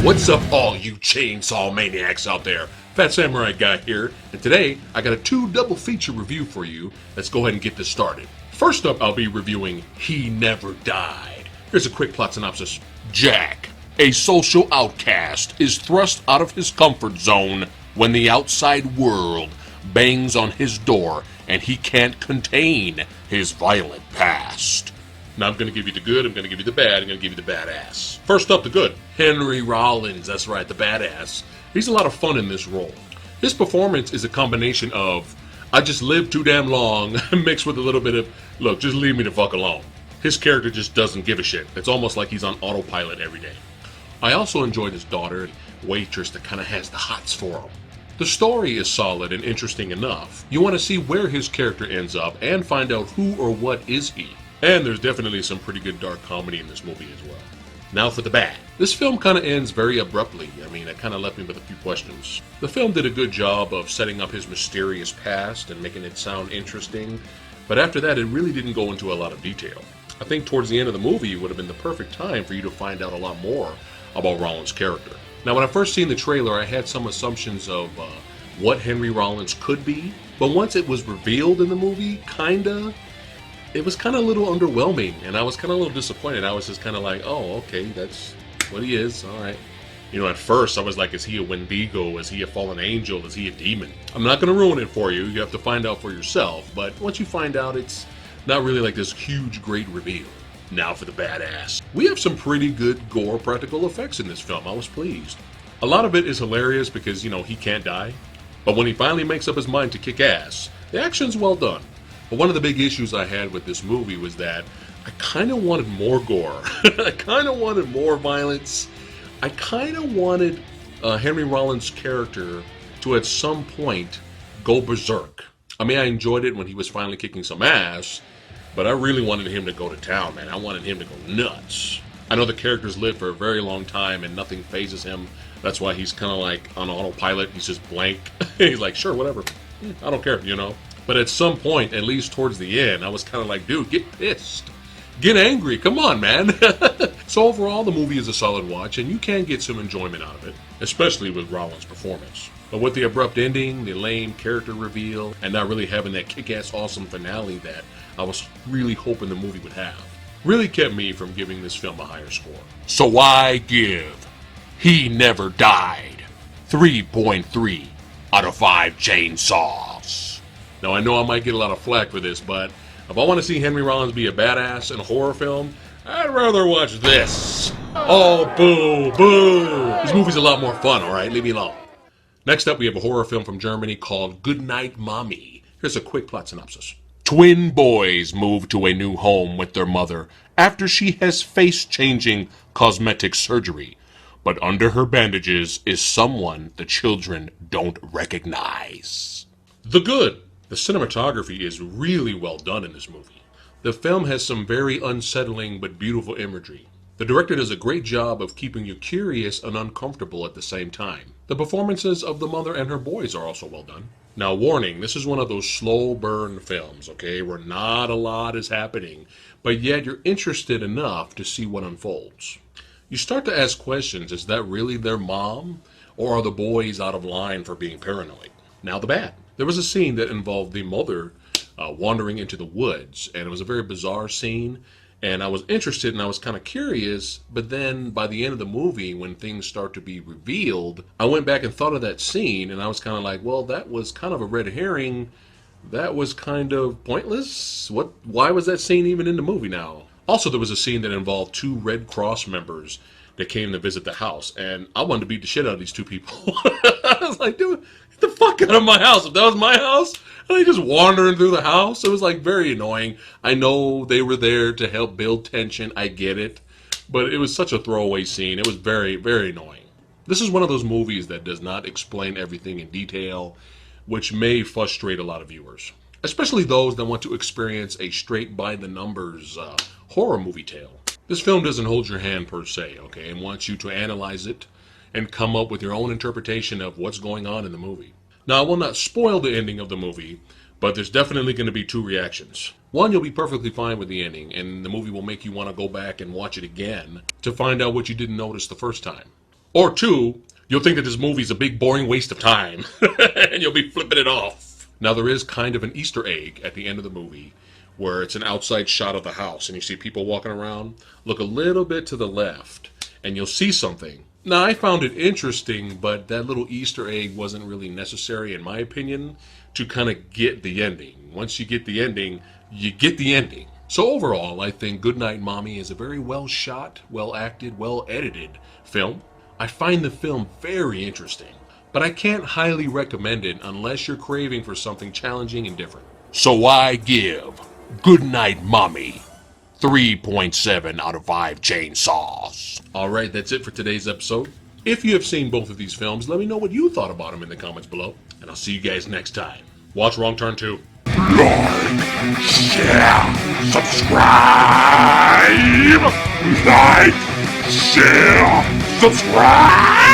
What's up, all you chainsaw maniacs out there? Fat Samurai Guy here, and today I got a double feature review for you. Let's go ahead and get this started. First up, I'll be reviewing He Never Died. Here's a quick plot synopsis. Jack, a social outcast, is thrust out of his comfort zone when the outside world bangs on his door and he can't contain his violent past. Now I'm going to give you the good, I'm going to give you the bad, I'm going to give you the badass. First up, the good. Henry Rollins, that's right, the badass. He's a lot of fun in this role. His performance is a combination of, I just lived too damn long, mixed with a little bit of, look, just leave me the fuck alone. His character just doesn't give a shit. It's almost like he's on autopilot every day. I also enjoyed his daughter, waitress that kind of has the hots for him. The story is solid and interesting enough. You want to see where his character ends up and find out who or what is he. And there's definitely some pretty good dark comedy in this movie as well. Now for the bad. This film kind of ends very abruptly. I mean, it kind of left me with a few questions. The film did a good job of setting up his mysterious past and making it sound interesting, but after that it really didn't go into a lot of detail. I think towards the end of the movie would have been the perfect time for you to find out a lot more about Rollins' character. Now when I first seen the trailer, I had some assumptions of what Henry Rollins could be, but once it was revealed in the movie, it was kind of a little underwhelming, and I was kind of a little disappointed. I was just kind of like, oh, okay, that's what he is, all right. You know, at first I was like, is he a Wendigo? Is he a fallen angel? Is he a demon? I'm not going to ruin it for you. You have to find out for yourself, but once you find out, it's not really like this huge, great reveal. Now for the badass. We have some pretty good gore practical effects in this film. I was pleased. A lot of it is hilarious because, you know, he can't die, but when he finally makes up his mind to kick ass, the action's well done. But one of the big issues I had with this movie was that I kind of wanted more gore. I kind of wanted more violence. I kind of wanted Henry Rollins' character to at some point go berserk. I mean, I enjoyed it when he was finally kicking some ass, but I really wanted him to go to town, man. I wanted him to go nuts. I know the character's lived for a very long time and nothing phases him. That's why he's kind of like on autopilot. He's just blank. He's like, sure, whatever. I don't care, you know. But at some point, at least towards the end, I was kind of like, dude, get pissed. Get angry. Come on, man. So overall, the movie is a solid watch, and you can get some enjoyment out of it, especially with Rollins' performance. But with the abrupt ending, the lame character reveal, and not really having that kick-ass awesome finale that I was really hoping the movie would have, really kept me from giving this film a higher score. So I give He Never Died 3.3 out of 5 chainsaws. Now, I know I might get a lot of flack for this, but if I want to see Henry Rollins be a badass in a horror film, I'd rather watch this. Oh, boo, boo. This movie's a lot more fun, all right? Leave me alone. Next up, we have a horror film from Germany called Goodnight, Mommy. Here's a quick plot synopsis. Twin boys move to a new home with their mother after she has face-changing cosmetic surgery. But under her bandages is someone the children don't recognize. The good. The cinematography is really well done in this movie. The film has some very unsettling but beautiful imagery. The director does a great job of keeping you curious and uncomfortable at the same time. The performances of the mother and her boys are also well done. Now, warning, this is one of those slow burn films, okay, where not a lot is happening, but yet you're interested enough to see what unfolds. You start to ask questions, is that really their mom? Or are the boys out of line for being paranoid? Now the bad. There was a scene that involved the mother wandering into the woods, and it was a very bizarre scene, and I was interested and I was kind of curious, but then by the end of the movie, when things start to be revealed, I went back and thought of that scene, and I was kind of like, well, that was kind of a red herring. That was kind of pointless. Why was that scene even in the movie now? Also, there was a scene that involved 2 Red Cross members that came to visit the house, and I wanted to beat the shit out of these 2 people. I was like, dude, get the fuck out of my house. If that was my house, and they just wandering through the house, it was like very annoying. I know they were there to help build tension. I get it. But it was such a throwaway scene. It was very, very annoying. This is one of those movies that does not explain everything in detail, which may frustrate a lot of viewers, especially those that want to experience a straight by the numbers horror movie tale. This film doesn't hold your hand per se, okay, and wants you to analyze it and come up with your own interpretation of what's going on in the movie. Now, I will not spoil the ending of the movie, but there's definitely going to be 2 reactions. One, you'll be perfectly fine with the ending, and the movie will make you want to go back and watch it again to find out what you didn't notice the first time. Or two, you'll think that this movie's a big boring waste of time, and you'll be flipping it off. Now there is kind of an Easter egg at the end of the movie, where it's an outside shot of the house, and you see people walking around. Look a little bit to the left, and you'll see something. Now, I found it interesting, but that little Easter egg wasn't really necessary, in my opinion, to kind of get the ending. Once you get the ending, you get the ending. So overall, I think Goodnight Mommy is a very well shot, well acted, well edited film. I find the film very interesting, but I can't highly recommend it unless you're craving for something challenging and different. So I give Goodnight Mommy 3.7 out of 5 chainsaws. Alright, that's it for today's episode. If you have seen both of these films, let me know what you thought about them in the comments below. And I'll see you guys next time. Watch Wrong Turn 2. Like, share, subscribe! Like, share, subscribe!